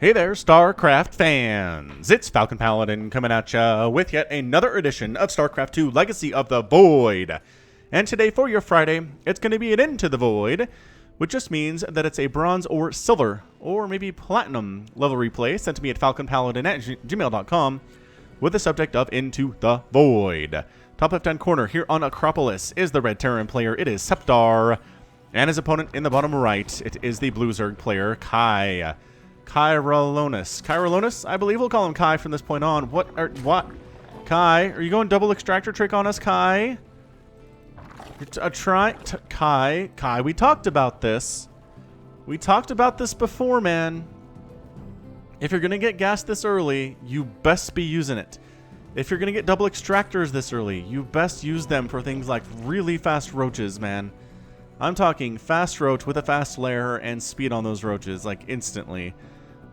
Hey there, StarCraft fans! It's Falcon Paladin coming at ya with yet another edition of StarCraft 2 Legacy of the Void. And today for your Friday, it's going to be an Into the Void, which just means that it's a bronze or silver, or maybe platinum level replay sent to me at falconpaladin@gmail.com with the subject of Into the Void. Top left-hand corner here on Acropolis is the Red Terran player. It is Ceptar. And his opponent in the bottom right, it is the Blue Zerg player, Kyaralonus, I believe we'll call him Kai from this point on. What? Kai, are you going double extractor trick on us, Kai? Kai, we talked about this. We talked about this before, man. If you're going to get gas this early, you best be using it. If you're going to get double extractors this early, you best use them for things like really fast roaches, man. I'm talking fast roach with a fast lair and speed on those roaches, like instantly.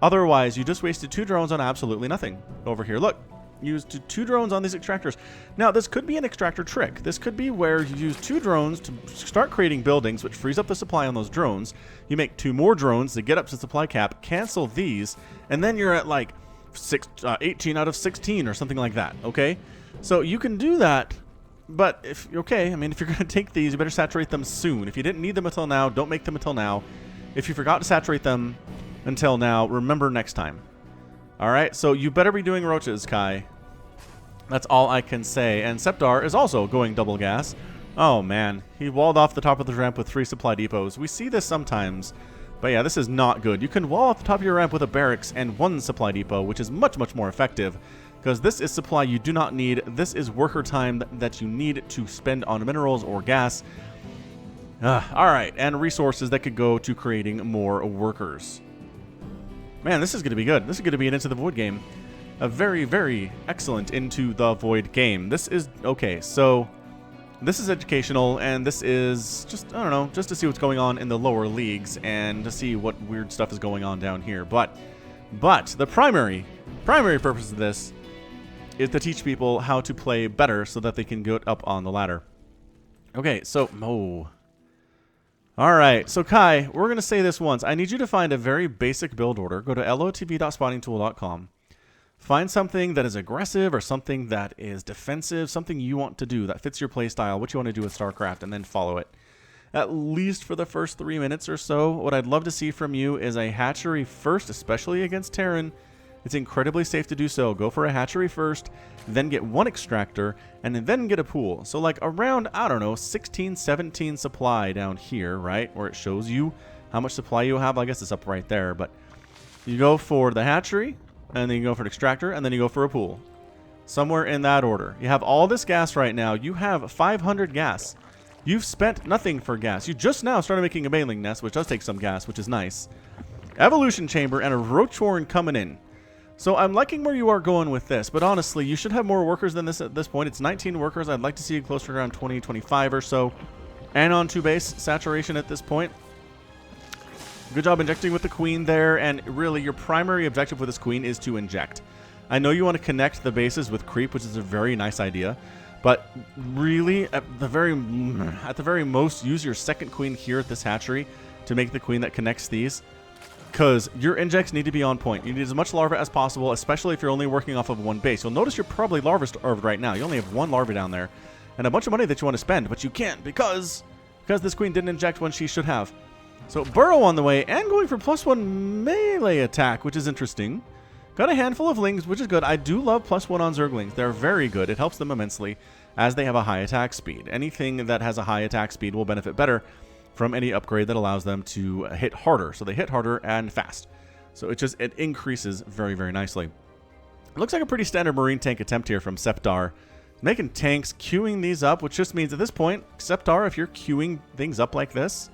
Otherwise, you just wasted 2 drones on absolutely nothing. Over here, look. Used 2 drones on these extractors. Now, this could be an extractor trick. This could be where you use 2 drones to start creating buildings, which frees up the supply on those drones. You make 2 more drones to get up to supply cap, cancel these, and then you're at like 18 out of 16 or something like that, okay? So you can do that, but if you're okay, I mean, if you're going to take these, you better saturate them soon. If you didn't need them until now, don't make them until now. If you forgot to saturate them until now, remember next time. Alright, so you better be doing roaches, Kai. That's all I can say. And Ceptar is also going double gas. Oh man, he walled off the top of the ramp with 3 supply depots. We see this sometimes, but yeah, this is not good. You can wall off the top of your ramp with a barracks and 1 supply depot, which is much, much more effective, because this is supply you do not need. This is worker time that you need to spend on minerals or gas. Alright, and resources that could go to creating more workers. Man, this is going to be good. This is going to be an Into the Void game. A very, very excellent Into the Void game. This is, okay, so this is educational, and this is just, I don't know, just to see what's going on in the lower leagues and to see what weird stuff is going on down here. But the primary purpose of this is to teach people how to play better so that they can get up on the ladder. Okay, so, Alright, so Kai, we're going to say this once. I need you to find a very basic build order. Go to LOTV.spottingtool.com. Find something that is aggressive or something that is defensive, something you want to do that fits your playstyle, what you want to do with StarCraft, and then follow it. At least for the first 3 minutes or so, what I'd love to see from you is a hatchery first, especially against Terran. It's incredibly safe to do so. Go for a hatchery first, then get 1 extractor, and then get a pool. So like around, I don't know, 16, 17 supply down here, right? Where it shows you how much supply you have. I guess it's up right there, but you go for the hatchery, and then you go for an extractor, and then you go for a pool. Somewhere in that order. You have all this gas right now. You have 500 gas. You've spent nothing for gas. You just now started making a baneling nest, which does take some gas, which is nice. Evolution chamber and a roach warren coming in. So I'm liking where you are going with this, but honestly, you should have more workers than this at this point. It's 19 workers. I'd like to see you closer to around 20, 25 or so. And on 2 base saturation at this point. Good job injecting with the queen there, and really your primary objective with this queen is to inject. I know you want to connect the bases with creep, which is a very nice idea, but really at the very most, use your second queen here at this hatchery to make the queen that connects these. Because your injects need to be on point. You need as much larva as possible, especially if you're only working off of 1 base. You'll notice you're probably larva-starved right now. You only have 1 larva down there. And a bunch of money that you want to spend, but you can't because this queen didn't inject when she should have. So Burrow on the way, and going for +1 melee attack, which is interesting. Got a handful of lings, which is good. I do love +1 on Zerglings. They're very good. It helps them immensely as they have a high attack speed. Anything that has a high attack speed will benefit better from any upgrade that allows them to hit harder. So they hit harder and fast. So it increases very, very nicely. It looks like a pretty standard marine tank attempt here from Ceptar. Making tanks, queuing these up, which just means at this point, Ceptar, if you're queuing things up like this,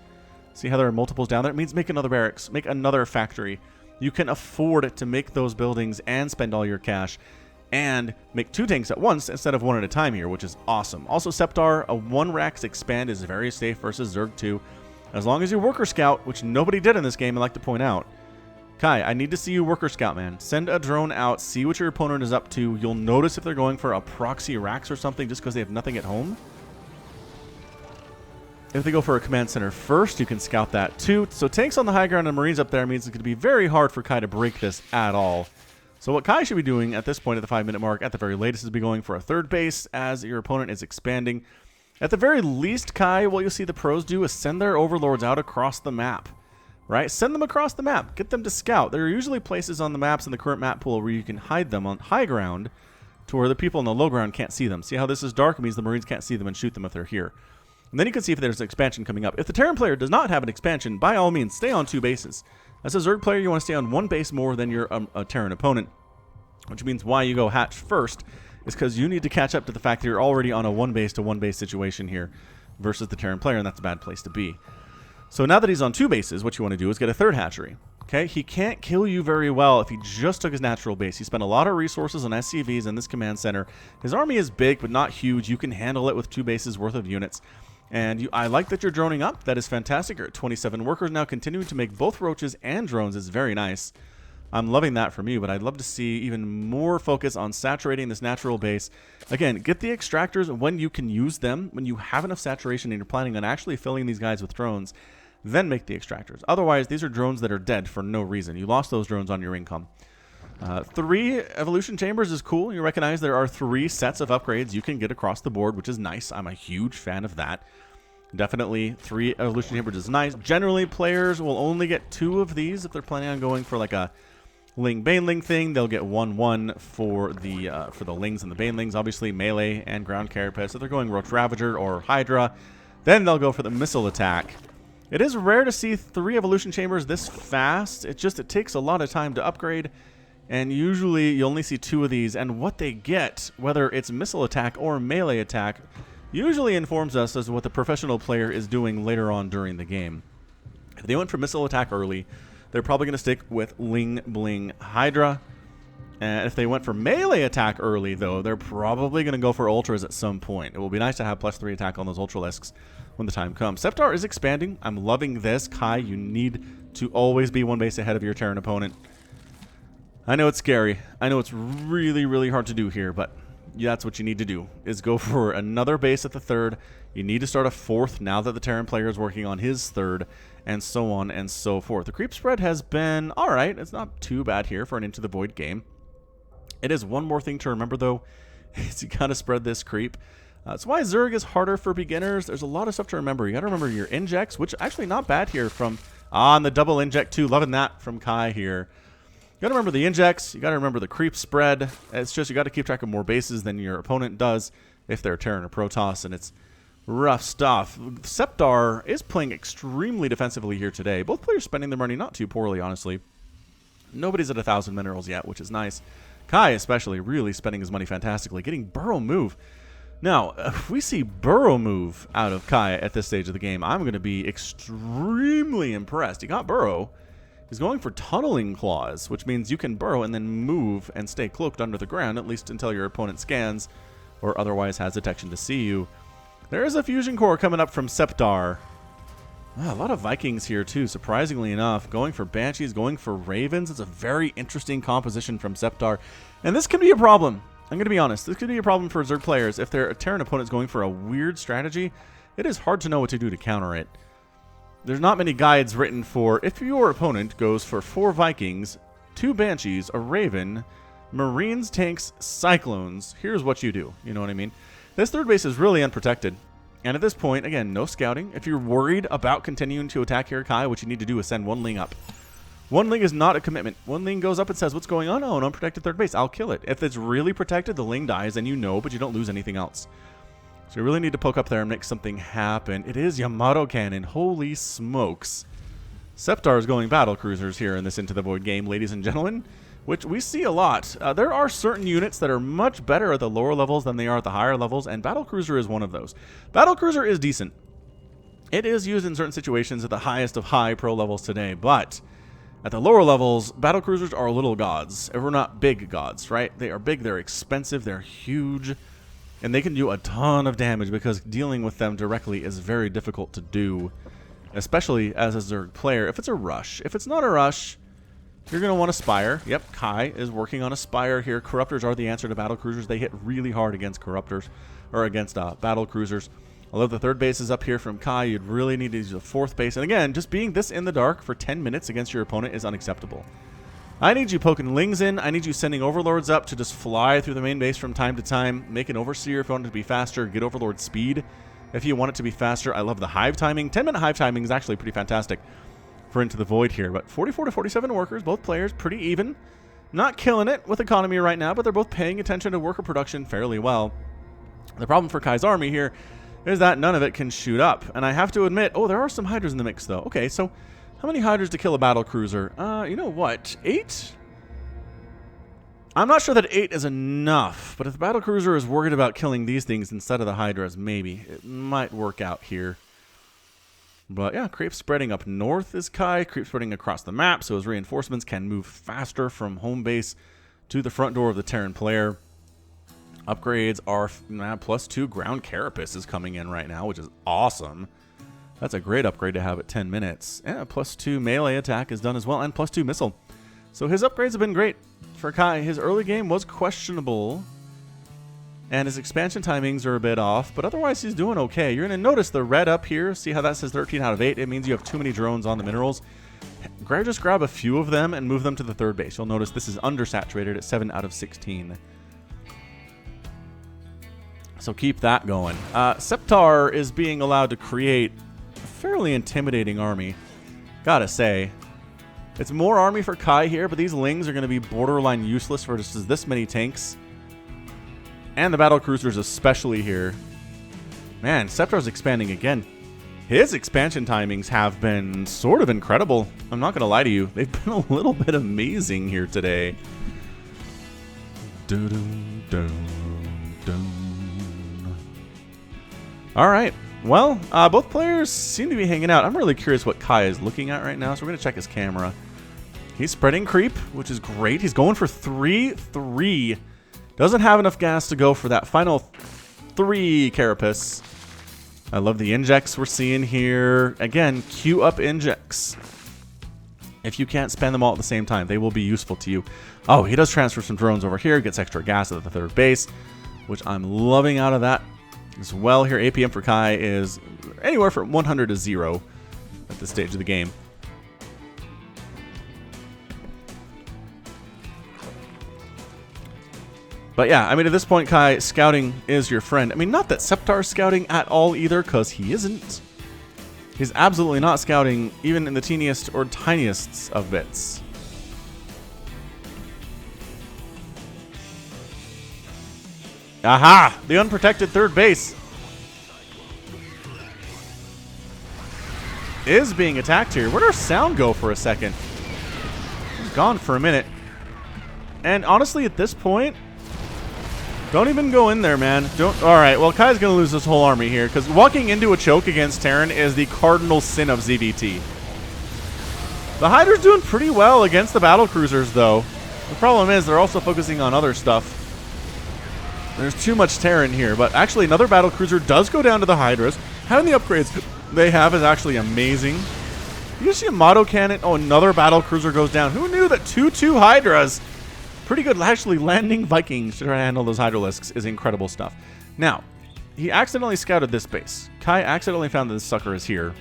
see how there are multiples down there? It means make another barracks, make another factory. You can afford to make those buildings and spend all your cash and make 2 tanks at once instead of 1 at a time here, which is awesome. Also, Ceptar, a 1 Rax expand is very safe versus Zerg 2. As long as you worker scout, which nobody did in this game, I like to point out. Kai, I need to see you worker scout, man. Send a drone out, see what your opponent is up to. You'll notice if they're going for a proxy Rax or something just because they have nothing at home. If they go for a command center first, you can scout that too. So tanks on the high ground and Marines up there means it's going to be very hard for Kai to break this at all. So what Kai should be doing at this point at the 5-minute mark, at the very latest, is be going for a third base as your opponent is expanding. At the very least, Kai, what you'll see the pros do is send their overlords out across the map. Right? Send them across the map. Get them to scout. There are usually places on the maps in the current map pool where you can hide them on high ground to where the people on the low ground can't see them. See how this is dark? It means the Marines can't see them and shoot them if they're here. And then you can see if there's an expansion coming up. If the Terran player does not have an expansion, by all means, stay on 2 bases. As a Zerg player, you want to stay on 1 base more than your Terran opponent, which means why you go hatch first is because you need to catch up to the fact that you're already on a 1 base to 1 base situation here versus the Terran player, and that's a bad place to be. So now that he's on 2 bases, what you want to do is get a 3rd hatchery. Okay, he can't kill you very well if he just took his natural base. He spent a lot of resources on SCVs in this command center. His army is big, but not huge. You can handle it with 2 bases worth of units. And I like that you're droning up. That is fantastic. You're at 27 workers now. Continuing to make both roaches and drones is very nice. I'm loving that from you, but I'd love to see even more focus on saturating this natural base. Again, get the extractors when you can use them, when you have enough saturation and you're planning on actually filling these guys with drones. Then make the extractors. Otherwise, these are drones that are dead for no reason. You lost those drones on your income. 3 evolution chambers is cool. You recognize there are 3 sets of upgrades you can get across the board, which is nice. I'm a huge fan of that. Definitely 3 evolution chambers is nice. Generally, players will only get 2 of these if they're planning on going for like a Ling Baneling thing. They'll get 1/1 for the Lings and the Banelings, obviously melee and ground carapace. If they're going Roach Ravager or Hydra, then they'll go for the missile attack. It is rare to see 3 evolution chambers this fast. It takes a lot of time to upgrade, and usually you only see 2 of these, and what they get, whether it's missile attack or melee attack, usually informs us as to what the professional player is doing later on during the game. If they went for missile attack early, they're probably going to stick with Ling Bling Hydra. And if they went for melee attack early, though, they're probably going to go for ultras at some point. It will be nice to have +3 attack on those ultralisks when the time comes. Ceptar is expanding. I'm loving this. Kai, you need to always be 1 base ahead of your Terran opponent. I know it's scary. I know it's really, really hard to do here, but that's what you need to do, is go for another base at the 3rd. You need to start a 4th now that the Terran player is working on his 3rd, and so on and so forth. The creep spread has been alright. It's not too bad here for an Into the Void game. It is one more thing to remember, though, is you gotta spread this creep. That's why Zerg is harder for beginners. There's a lot of stuff to remember. You gotta remember your injects, which actually not bad here from on the double inject too. Loving that from Kai here. You gotta remember the injects. You gotta remember the creep spread. It's just you gotta keep track of more bases than your opponent does if they're Terran or Protoss, and it's rough stuff. Ceptar is playing extremely defensively here today. Both players spending their money not too poorly, honestly. Nobody's at 1,000 minerals yet, which is nice. Kai especially really spending his money fantastically, getting Burrow Move. Now, if we see Burrow Move out of Kai at this stage of the game, I'm going to be extremely impressed. He got Burrow. He's going for Tunneling Claws, which means you can burrow and then move and stay cloaked under the ground, at least until your opponent scans or otherwise has detection to see you. There is a Fusion Core coming up from Ceptar. A lot of Vikings here, too, surprisingly enough. Going for Banshees, going for Ravens. It's a very interesting composition from Ceptar. And this can be a problem. I'm going to be honest. This could be a problem for Zerg players. If their Terran opponent's going for a weird strategy, it is hard to know what to do to counter it. There's not many guides written for if your opponent goes for 4 Vikings, 2 Banshees, a Raven, Marines, tanks, Cyclones. Here's what you do. You know what I mean? This 3rd base is really unprotected. And at this point, again, no scouting. If you're worried about continuing to attack here, Kai, what you need to do is send 1 Ling up. 1 Ling is not a commitment. 1 Ling goes up and says, what's going on? Oh, an unprotected 3rd base. I'll kill it. If it's really protected, the Ling dies, and you know, but you don't lose anything else. So you really need to poke up there and make something happen. It is Yamato Cannon. Holy smokes. Ceptar is going battle cruisers here in this Into the Void game, ladies and gentlemen, which we see a lot. There are certain units that are much better at the lower levels than they are at the higher levels, and battle cruiser is one of those. Battle cruiser is decent. It is used in certain situations at the highest of high pro levels today, but at the lower levels, battle cruisers are little gods. If we're not big gods, right? They are big, they're expensive, they're huge, and they can do a ton of damage because dealing with them directly is very difficult to do, especially as a Zerg player. If it's a rush. If it's not a rush, you're going to want a Spire. Yep, Kai is working on a Spire here. Corruptors are the answer to battle cruisers. They hit really hard against Corruptors, or against battle cruisers. I love the third base is up here from Kai. You'd really need to use a fourth base. And again, just being this in the dark for 10 minutes against your opponent is unacceptable. I need you poking Lings in. I need you sending Overlords up to just fly through the main base from time to time. Make an Overseer if you want it to be faster. Get Overlord speed if you want it to be faster. I love the hive timing. 10-minute hive timing is actually pretty fantastic for Into the Void here. But 44 to 47 workers, both players pretty even. Not killing it with economy right now, but they're both paying attention to worker production fairly well. The problem for Kai's army here is that none of it can shoot up. And I have to admit, oh, there are some Hydras in the mix, though. Okay, so how many Hydras to kill a battle cruiser? You know what? 8? I'm not sure that 8 is enough, but if the battle cruiser is worried about killing these things instead of the Hydras, maybe. It might work out here. But yeah, creep spreading up north is Kai. Creep spreading across the map, so his reinforcements can move faster from home base to the front door of the Terran player. Upgrades are +2 ground carapace is coming in right now, which is awesome. That's a great upgrade to have at 10 minutes. And +2 melee attack is done as well, and +2 missile. So his upgrades have been great for Kai. His early game was questionable, and his expansion timings are a bit off, but otherwise he's doing okay. You're going to notice the red up here. See how that says 13 out of 8? It means you have too many drones on the minerals. Just grab a few of them and move them to the third base. You'll notice this is undersaturated at 7 out of 16. So keep that going. Ceptar is being allowed to create a fairly intimidating army, gotta say. It's more army for Kai here, but these Lings are going to be borderline useless for just this many tanks. And the battle cruisers especially here. Man, Ceptar's expanding again. His expansion timings have been sort of incredible. I'm not going to lie to you. They've been a little bit amazing here today. All right. Well, both players seem to be hanging out. I'm really curious what Kai is looking at right now, so we're going to check his camera. He's spreading creep, which is great. He's going for 3-3. Doesn't have enough gas to go for that final 3 carapace. I love the injects we're seeing here. Again, queue up injects. If you can't spend them all at the same time, they will be useful to you. Oh, he does transfer some drones over here. Gets extra gas at the third base, which I'm loving out of that as well here. APM for Kai is anywhere from 100 to 0 at this stage of the game. But yeah, I mean, at this point, Kai, scouting is your friend. I mean, not that Ceptar's scouting at all either, because he isn't. He's absolutely not scouting, even in the teeniest or tiniest of bits. Aha! The unprotected third base is being attacked here. Where'd our sound go for a second? It's gone for a minute. And honestly, at this point, don't even go in there, man. Don't. All right, well, Kai's going to lose this whole army here, because walking into a choke against Terran is the cardinal sin of ZVT. The Hydra's doing pretty well against the battle cruisers, though. The problem is they're also focusing on other stuff. There's too much Terran here, but actually another battle cruiser does go down to the Hydras. Having the upgrades they have is actually amazing. You see a Motto Cannon. Oh, another battle cruiser goes down. Who knew that 2-2 Hydras? Pretty good, actually. Landing Vikings to try to handle those Hydralisks is incredible stuff. Now, he accidentally scouted this base. Kai accidentally found that this sucker is here.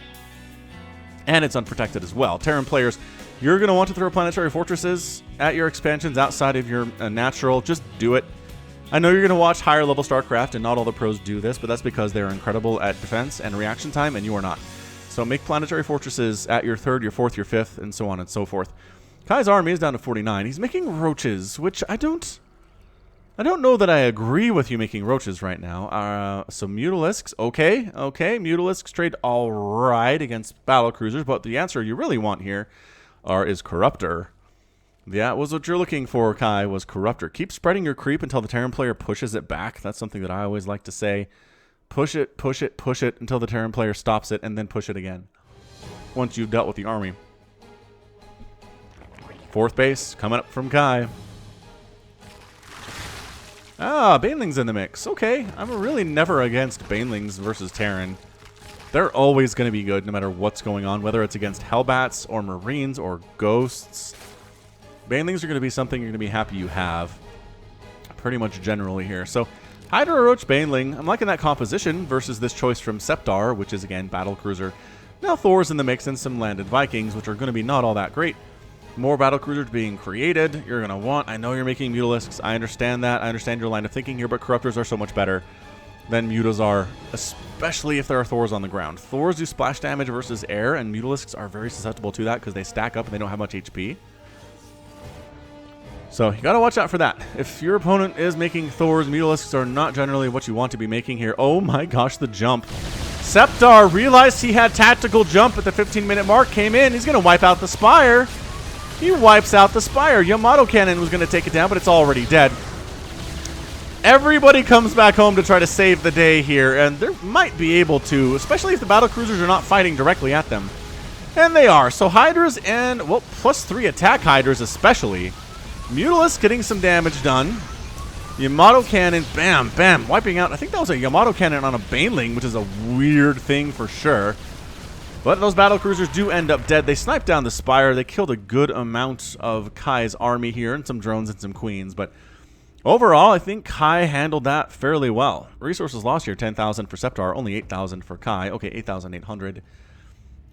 And it's unprotected as well. Terran players, you're going to want to throw planetary fortresses at your expansions outside of your natural. Just do it. I know you're going to watch higher level StarCraft, and not all the pros do this, but that's because they're incredible at defense and reaction time, and you are not. So make planetary fortresses at your 3rd, your 4th, your 5th, and so on and so forth. Kai's army is down to 49. He's making roaches, which I don't know that I agree with you making roaches right now. So Mutalisks, okay. Mutalisks trade all right against battle cruisers, but the answer you really want here is Corruptor. Yeah, it was what you're looking for, Kai, was Corruptor. Keep spreading your creep until the Terran player pushes it back. That's something that I always like to say. Push it, push it, push it until the Terran player stops it, and then push it again once you've dealt with the army. 4th base coming up from Kai. Ah, Baneling's in the mix. Okay, I'm really never against Banelings versus Terran. They're always going to be good no matter what's going on, whether it's against Hellbats or Marines or Ghosts. Banelings are going to be something you're going to be happy you have pretty much generally here. So Hydra Roach Baneling. I'm liking that composition versus this choice from Ceptar, which is, again, Battlecruiser. Now Thor's in the mix and some landed Vikings, which are going to be not all that great. More Battlecruisers being created. You're going to want... I know you're making Mutalisks. I understand that. I understand your line of thinking here, but Corruptors are so much better than Mutas are, especially if there are Thors on the ground. Thors do splash damage versus air, and Mutalisks are very susceptible to that because they stack up and they don't have much HP. So you got to watch out for that. If your opponent is making Thors, Mutalisks are not generally what you want to be making here. Oh my gosh, the jump. Ceptar realized he had tactical jump at the 15-minute mark, came in. He's going to wipe out the Spire. He wipes out the Spire. Yamato Cannon was going to take it down, but it's already dead. Everybody comes back home to try to save the day here, and they might be able to, especially if the Battlecruisers are not fighting directly at them. And they are. So Hydras and, well, +3 attack Hydras especially. Mutalisk getting some damage done. Yamato Cannon, bam, bam, wiping out. I think that was a Yamato Cannon on a Baneling, which is a weird thing for sure. But those Battlecruisers do end up dead. They sniped down the Spire. They killed a good amount of Kai's army here, and some drones and some queens. But overall, I think Kai handled that fairly well. Resources lost here, 10,000 for Ceptar, only 8,000 for Kai. Okay, 8,800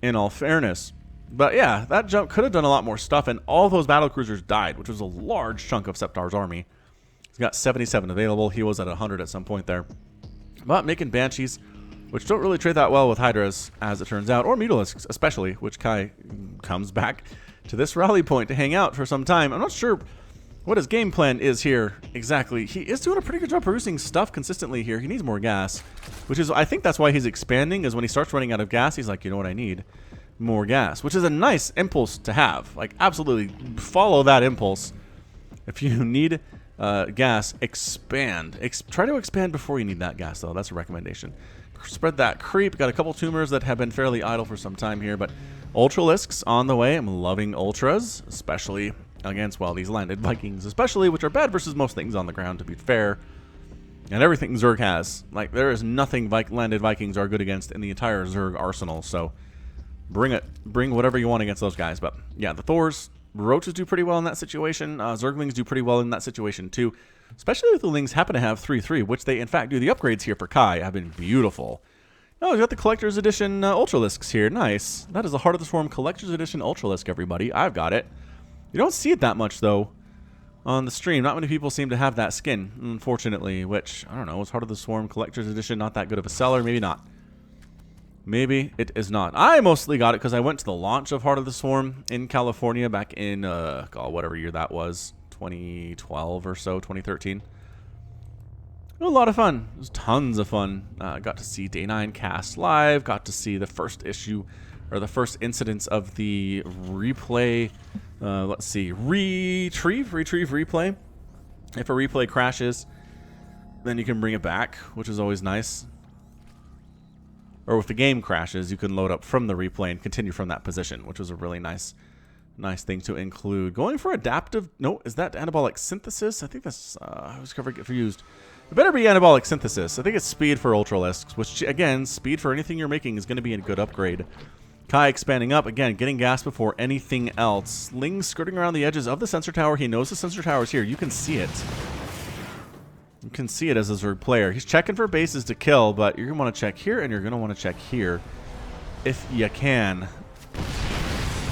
in all fairness. But yeah, that jump could have done a lot more stuff, and all those Battlecruisers died, which was a large chunk of Ceptar's army. He's got 77 available. He was at 100 at some point there. But making Banshees, which don't really trade that well with Hydras, as it turns out, or Mutalisks especially, which Kai comes back to this rally point to hang out for some time. I'm not sure what his game plan is here exactly. He is doing a pretty good job producing stuff consistently here. He needs more gas, which is, I think that's why he's expanding, is when he starts running out of gas, he's like, you know what I need? More gas, which is a nice impulse to have. Like, absolutely follow that impulse. If you need gas, expand. Try to expand before you need that gas, though. That's a recommendation. Spread that creep. Got a couple tumors that have been fairly idle for some time here, but Ultralisks on the way. I'm loving Ultras, especially against, well, these landed Vikings, especially, which are bad versus most things on the ground, to be fair. And everything Zerg has. Like, there is nothing landed Vikings are good against in the entire Zerg arsenal, so bring it. Bring whatever you want against those guys. But yeah, the Thors, Roaches do pretty well in that situation. Zerglings do pretty well in that situation too. Especially if the Lings happen to have 3/3, which they in fact do. The upgrades here for Kai have been beautiful. Oh, we've got the Collector's Edition Ultralisks here. Nice. That is the Heart of the Swarm Collector's Edition Ultralisk, everybody. I've got it. You don't see it that much, though, on the stream. Not many people seem to have that skin, unfortunately, which, I don't know, is Heart of the Swarm Collector's Edition not that good of a seller? Maybe not. Maybe it is not. I mostly got it because I went to the launch of Heart of the Swarm in California back in, God, whatever year that was, 2012 or so, 2013. It was a lot of fun. It was tons of fun. Got to see Day 9 cast live, got to see the first issue, or the first incidents of the replay, let's see, retrieve replay. If a replay crashes, then you can bring it back, which is always nice. Or if the game crashes, you can load up from the replay and continue from that position, which was a really nice thing to include. Going for adaptive... No, is that anabolic synthesis? I think that's... I was confused. It better be anabolic synthesis. I think it's speed for Ultralisks, which, again, speed for anything you're making is going to be a good upgrade. Kai expanding up. Again, getting gas before anything else. Ling skirting around the edges of the sensor tower. He knows the sensor tower is here. You can see it. You can see it as a Zerg player. He's checking for bases to kill, but you're going to want to check here, and you're going to want to check here if you can.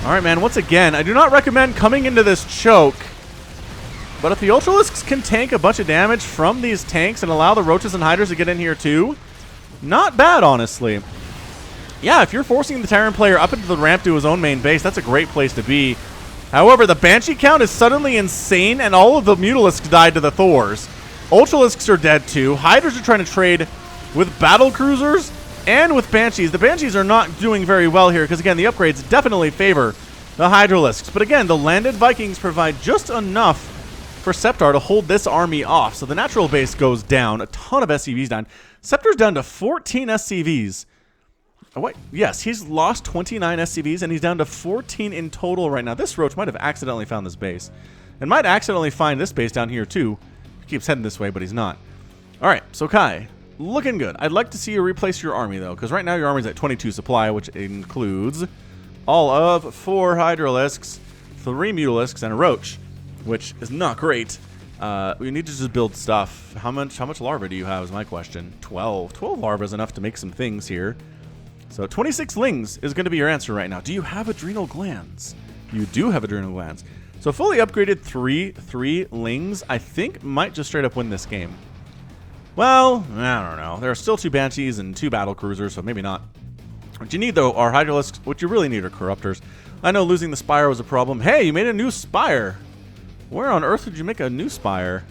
All right, man. Once again, I do not recommend coming into this choke, but if the Ultralisks can tank a bunch of damage from these tanks and allow the Roaches and Hydras to get in here too, not bad, honestly. Yeah, if you're forcing the Terran player up into the ramp to his own main base, that's a great place to be. However, the Banshee count is suddenly insane, and all of the Mutalisks died to the Thors. Ultralisks are dead too. Hydras are trying to trade with Battlecruisers and with Banshees. The Banshees are not doing very well here because, again, the upgrades definitely favor the Hydralisks. But, again, the landed Vikings provide just enough for Ceptar to hold this army off. So the natural base goes down. A ton of SCVs down. Ceptar's down to 14 SCVs. Oh, wait. Yes, he's lost 29 SCVs, and he's down to 14 in total right now. This Roach might have accidentally found this base. And might accidentally find this base down here, too. Keeps heading this way, but he's not. All right, so Kai, looking good. I'd like to see you replace your army, though, because right now your army's at 22 supply, which includes all of 4 Hydralisks, 3 Mutalisks, and a Roach, which is not great. We need to just build stuff. How much larvae do you have is my question. 12. 12 larvae is enough to make some things here. So 26 lings is going to be your answer right now. Do you have adrenal glands? You do have adrenal glands. So fully upgraded 3 lings, I think might just straight up win this game. Well, I don't know. There are still 2 banshees and 2 battle cruisers, so maybe not. What you need, though, are hydralisks. What you really need are corruptors. I know losing the spire was a problem. Hey, you made a new spire. Where on earth did you make a new spire?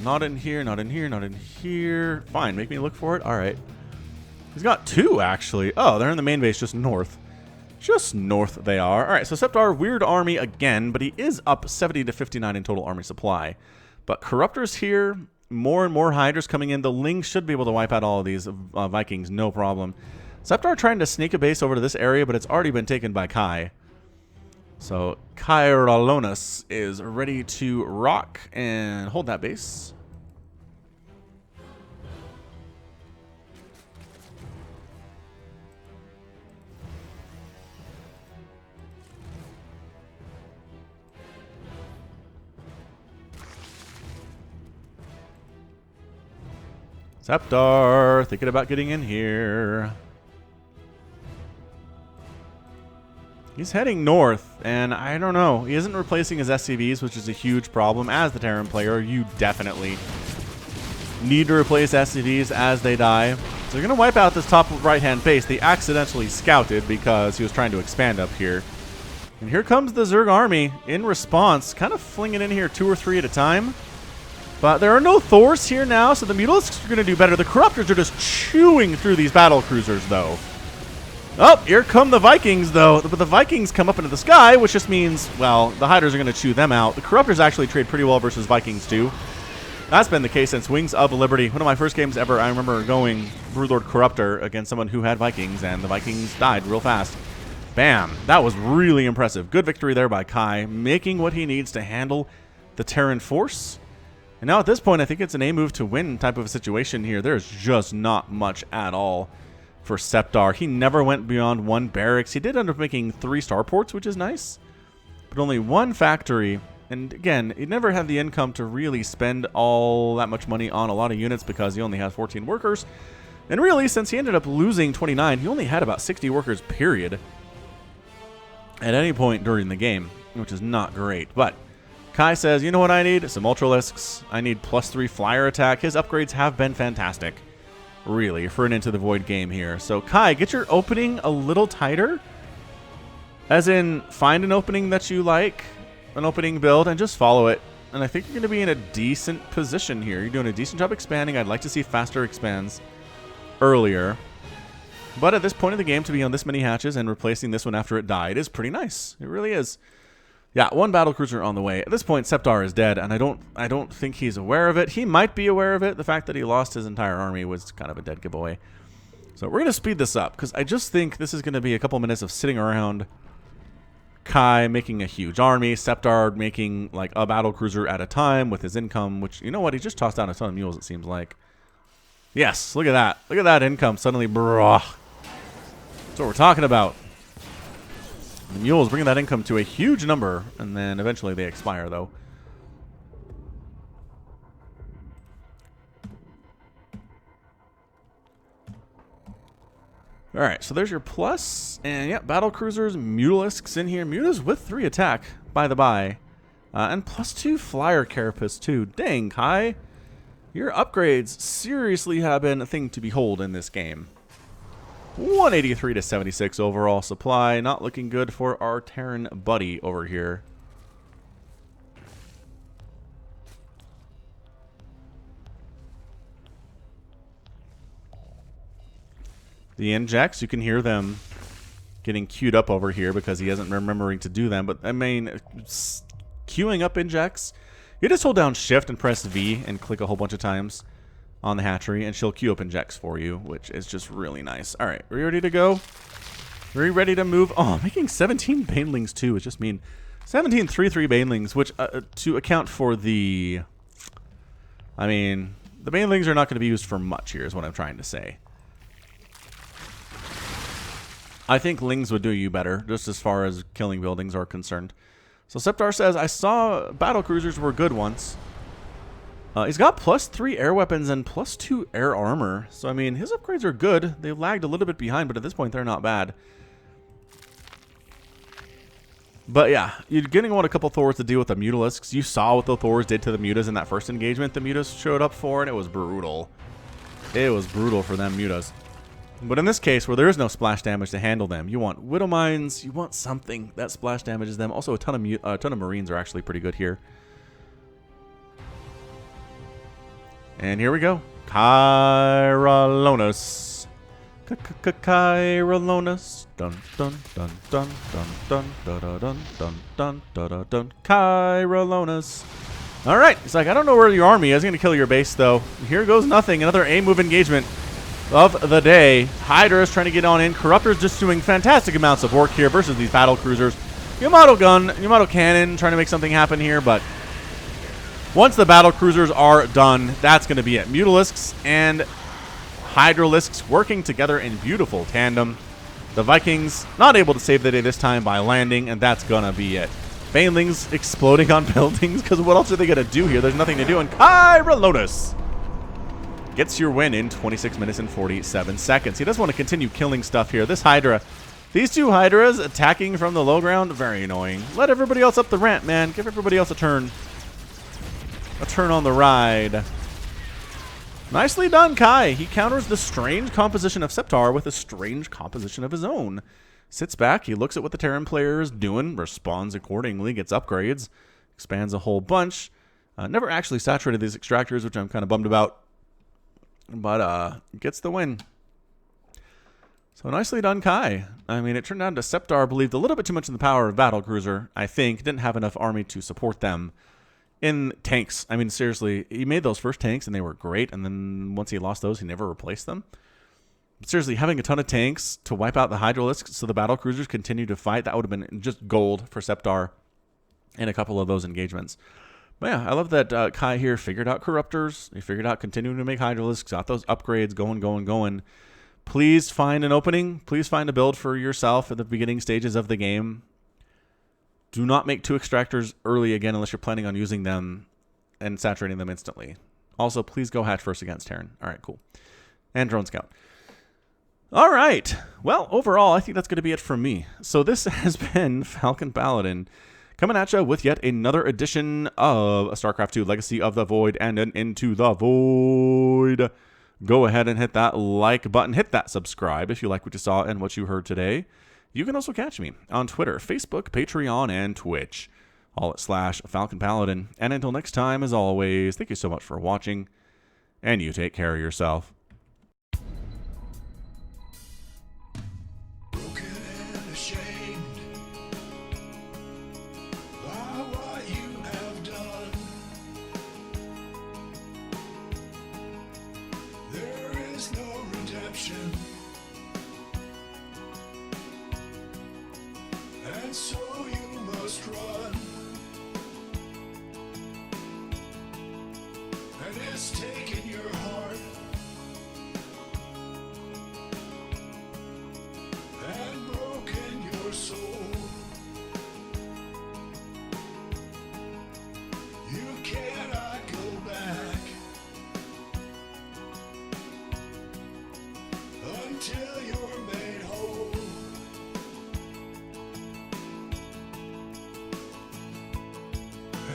Not in here, not in here, not in here. Fine, make me look for it. All right. He's got 2, actually. Oh, they're in the main base just north. Just north they are. All right, so Ceptar, weird army again, but he is up 70 to 59 in total army supply. But Corruptors here, more and more Hydras coming in. The Lings should be able to wipe out all of these Vikings, no problem. Ceptar trying to sneak a base over to this area, but it's already been taken by Kai. So Kyaralonus is ready to rock and hold that base. Ceptar, thinking about getting in here. He's heading north, and I don't know. He isn't replacing his SCVs, which is a huge problem. As the Terran player, you definitely need to replace SCVs as they die. So they're going to wipe out this top right-hand base. They accidentally scouted because he was trying to expand up here. And here comes the Zerg army in response, kind of flinging in here 2 or 3 at a time. But there are no Thors here now, so the Mutalisks are going to do better. The Corruptors are just chewing through these battle cruisers, though. Oh, here come the Vikings, though. But the Vikings come up into the sky, which just means, well, the Hydras are going to chew them out. The Corruptors actually trade pretty well versus Vikings, too. That's been the case since Wings of Liberty. One of my first games ever, I remember going Broodlord Corruptor against someone who had Vikings, and the Vikings died real fast. Bam. That was really impressive. Good victory there by Kai, making what he needs to handle the Terran force. And now at this point, I think it's an A move to win type of a situation here. There's just not much at all for Ceptar. He never went beyond 1 barracks. He did end up making 3 starports, which is nice, but only 1 factory. And again, he never had the income to really spend all that much money on a lot of units because he only had 14 workers. And really, since he ended up losing 29, he only had about 60 workers, period, at any point during the game, which is not great. But Kai says, you know what I need? Some Ultralisks. I need +3 flyer attack. His upgrades have been fantastic, really, for an Into the Void game here. So Kai, get your opening a little tighter. As in, find an opening that you like, an opening build, and just follow it. And I think you're going to be in a decent position here. You're doing a decent job expanding. I'd like to see faster expands earlier. But at this point of the game, to be on this many hatches and replacing this one after it died is pretty nice. It really is. Yeah, 1 battlecruiser on the way. At this point, Ceptar is dead, and I don't think he's aware of it. He might be aware of it. The fact that he lost his entire army was kind of a dead giveaway. So we're going to speed this up, because I just think this is going to be a couple minutes of sitting around, Kai making a huge army, Ceptar making like a battlecruiser at a time with his income, which, you know what, he just tossed down a ton of mules, it seems like. Yes, look at that. Look at that income suddenly, bruh. That's what we're talking about. The mules bringing that income to a huge number, and then eventually they expire, though. All right, so there's your plus, and yeah, battle cruisers, Mutalisks in here. Mutas with 3 attack, by the by, and +2 flyer carapace too. Dang, Kai, your upgrades seriously have been a thing to behold in this game. 183 to 76 overall supply. Not looking good for our Terran buddy over here. The injects, you can hear them getting queued up over here because he isn't remembering to do them. But I mean, queuing up injects, you just hold down Shift and press V and click a whole bunch of times on the hatchery, and she'll queue up injects for you, which is just really nice. All right, are we ready to go? Are we ready to move? Oh, making 17 banelings too. It's just mean 17 3/3 banelings, which to account for the, I mean, the banelings are not going to be used for much here, is what I'm trying to say. I think lings would do you better, just as far as killing buildings are concerned. So Ceptar says, I saw battle cruisers were good once. He's got +3 air weapons and +2 air armor. So, I mean, his upgrades are good. They lagged a little bit behind, but at this point, they're not bad. But yeah, you're going to want a couple Thors to deal with the Mutalisks. You saw what the Thors did to the Mutas in that first engagement the Mutas showed up for, and it was brutal. It was brutal for them Mutas. But in this case, where there is no splash damage to handle them, you want Widow Mines, you want something that splash damages them. Also, a ton of Marines are actually pretty good here. And here we go. Kyaralonus. Kyaralonus. Dun dun dun dun dun dun dun dun dun dun dun dun. Kyaralonus. All right. He's like, I don't know where your army is. Going to kill your base, though. Here goes nothing. Another A move engagement of the day. Hydra is trying to get on in. Corruptor's just doing fantastic amounts of work here versus these battle cruisers. Yamato gun, Yamato cannon, trying to make something happen here, but once the battle cruisers are done, that's going to be it. Mutalisks and Hydralisks working together in beautiful tandem. The Vikings not able to save the day this time by landing, and that's going to be it. Banelings exploding on buildings, because what else are they going to do here? There's nothing to do, and Kyaralonus gets your win in 26 minutes and 47 seconds. He does want to continue killing stuff here. This Hydra, these two Hydras attacking from the low ground, very annoying. Let everybody else up the ramp, man. Give everybody else a turn. A turn on the ride. Nicely done, Kai. He counters the strange composition of Ceptar with a strange composition of his own. Sits back, he looks at what the Terran player is doing, responds accordingly, gets upgrades, expands a whole bunch. Never actually saturated these extractors, which I'm kind of bummed about. But gets the win. So nicely done, Kai. I mean, it turned out to Ceptar believed a little bit too much in the power of Battlecruiser, I think. Didn't have enough army to support them. In tanks, I mean, seriously, he made those first tanks and they were great, and then once he lost those, he never replaced them. But seriously, having a ton of tanks to wipe out the Hydralisks so the battle cruisers continue to fight, that would have been just gold for Ceptar in a couple of those engagements. But yeah, I love that Kai here figured out Corruptors. He figured out continuing to make Hydralisks, got those upgrades going. Please find an opening. Please find a build for yourself at the beginning stages of the game. Do not make 2 extractors early again unless you're planning on using them and saturating them instantly. Also, please go hatch first against Terran. All right, cool. And Drone Scout. All right. Well, overall, I think that's going to be it from me. So this has been Falcon Paladin coming at you with yet another edition of StarCraft 2 Legacy of the Void and an Into the Void. Go ahead and hit that like button. Hit that subscribe if you like what you saw and what you heard today. You can also catch me on Twitter, Facebook, Patreon, and Twitch, all at /Falcon Paladin. And until next time, as always, thank you so much for watching, and you take care of yourself. Broken and ashamed by what you have done. There is no redemption. And so you must run. And it's taken your heart and broken your soul. You cannot go back until you're made whole.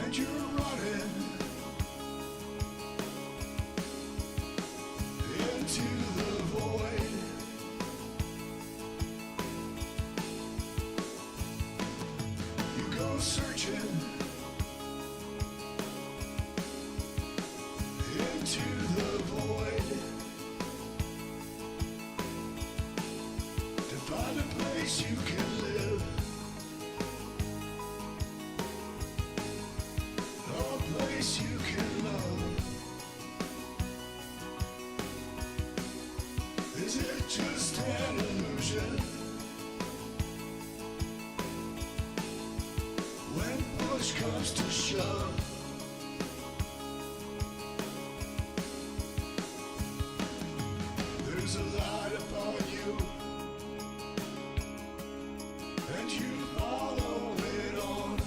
And you're running into the void. You go searching into the void to find a place you can live. Place you can love. Is it just an illusion? When push comes to shove, there's a light upon you, and you follow it on.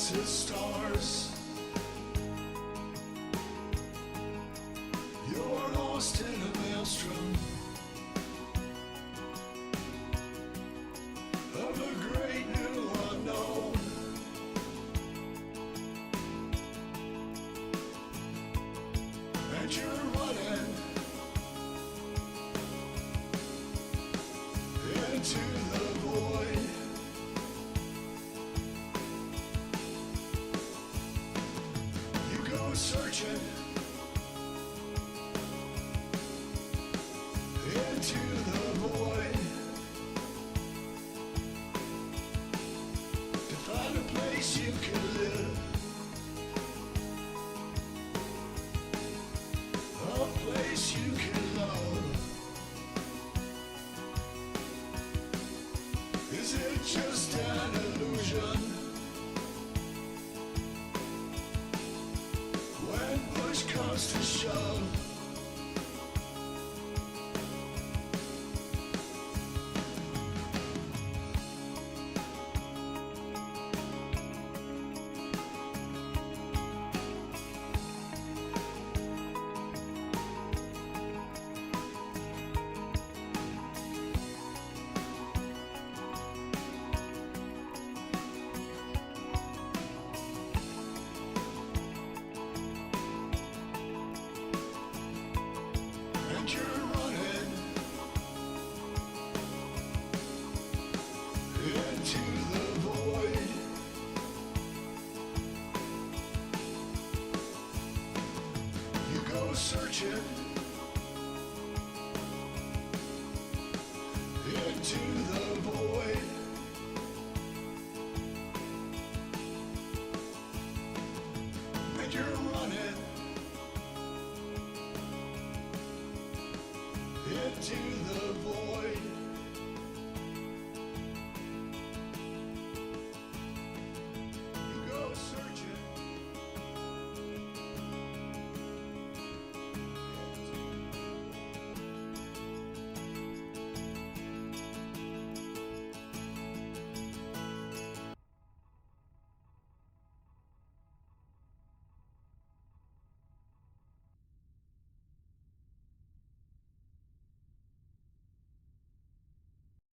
opposite stars. You're lost in a maelstrom of a great new unknown. And you're running into the void. You go searching into the void to find a place you can